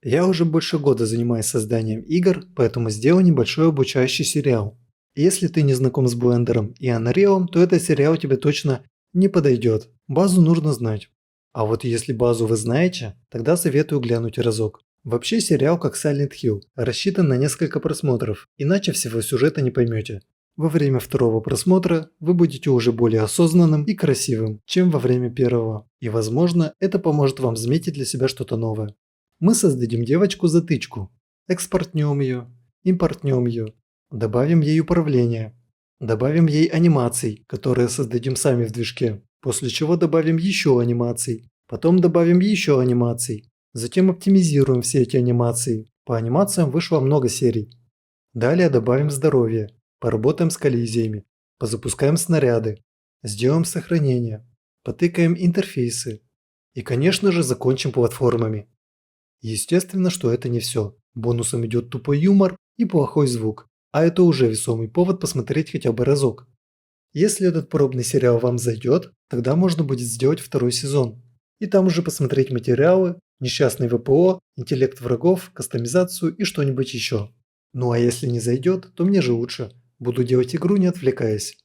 Я уже больше года занимаюсь созданием игр, поэтому сделаю небольшой обучающий сериал. Если ты не знаком с Blender и Unreal, то этот сериал тебе точно не подойдет. Базу нужно знать. А вот если базу вы знаете, тогда советую глянуть разок. Вообще сериал как Silent Hill, рассчитан на несколько просмотров, иначе всего сюжета не поймете. Во время второго просмотра вы будете уже более осознанным и красивым, чем во время первого. И возможно, это поможет вам заметить для себя что-то новое. Мы создадим девочку-затычку, экспортнем ее, импортнем ее, добавим ей управление, добавим ей анимаций, которые создадим сами в движке, после чего добавим еще анимаций, потом добавим еще анимаций, затем оптимизируем все эти анимации. По анимациям вышло много серий. Далее добавим здоровье, поработаем с коллизиями, позапускаем снаряды, сделаем сохранение, потыкаем интерфейсы и, конечно же, закончим платформами. Естественно, что это не все. Бонусом идет тупой юмор и плохой звук, а это уже весомый повод посмотреть хотя бы разок. Если этот пробный сериал вам зайдет, тогда можно будет сделать второй сезон. И там уже посмотреть материалы, несчастный ВПО, интеллект врагов, кастомизацию и что-нибудь еще. Ну а если не зайдет, то мне же лучше. Буду делать игру, не отвлекаясь.